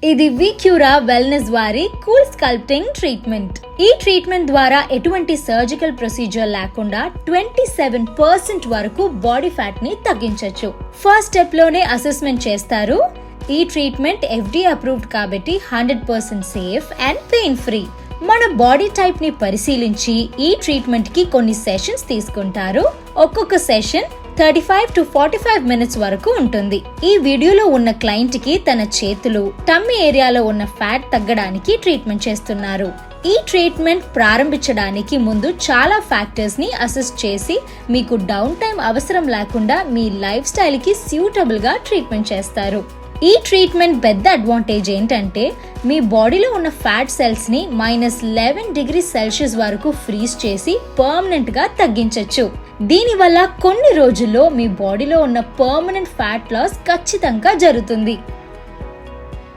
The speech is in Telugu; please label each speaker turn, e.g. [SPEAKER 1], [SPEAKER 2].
[SPEAKER 1] ఇది విక్యూరా వెల్నెస్ వారి కూల్ స్కల్ప్టింగ్ ట్రీట్మెంట్. ఈ ట్రీట్మెంట్ ద్వారా ఎటువంటి సర్జికల్ ప్రొసీజర్ లేకుండా 27% వరకు బాడీ ఫ్యాట్ ని తగ్గించొచ్చు. ఫస్ట్ స్టెప్ లోనే అసెస్మెంట్ చేస్తారు. ఈ ట్రీట్మెంట్ FDA అప్రూవ్డ్ కాబట్టి 100% సేఫ్ అండ్ పెయిన్ ఫ్రీ. మన బాడీ టైప్ ని పరిశీలించి ఈ ట్రీట్మెంట్ కి కొన్ని సెషన్స్ తీసుకుంటారు. ఒక్కొక్క సెషన్ 35 to 45 minutes వరకు ఉంటుంది. ఈ వీడియోలో ఉన్న క్లయింట్ కి తన చేతులు, టమ్మీ ఏరియాలో ఉన్న ఫ్యాట్ తగ్గడానికి ట్రీట్మెంట్ చేస్తున్నారు. ఈ ట్రీట్మెంట్ ప్రారంభించడానికి ముందు చాలా ఫ్యాక్టర్స్ ని అసెస్ చేసి మీకు డౌన్ టైం అవసరం లేకుండా మీ లైఫ్ స్టైల్ కి సూటబుల్ గా ట్రీట్మెంట్ చేస్తారు. ఈ ట్రీట్మెంట్ పెద్ద అడ్వాంటేజ్ ఏంటంటే మీ బాడీలో ఉన్న ఫ్యాట్ సెల్స్ ని -11°C వరకు ఫ్రీజ్ చేసి పర్మనెంట్ గా తగ్గించొచ్చు. దీనివల్ల కొన్ని రోజుల్లో మీ బాడీలో ఉన్న పర్మనెంట్ ఫ్యాట్ లాస్ ఖచ్చితంగా జరుగుతుంది.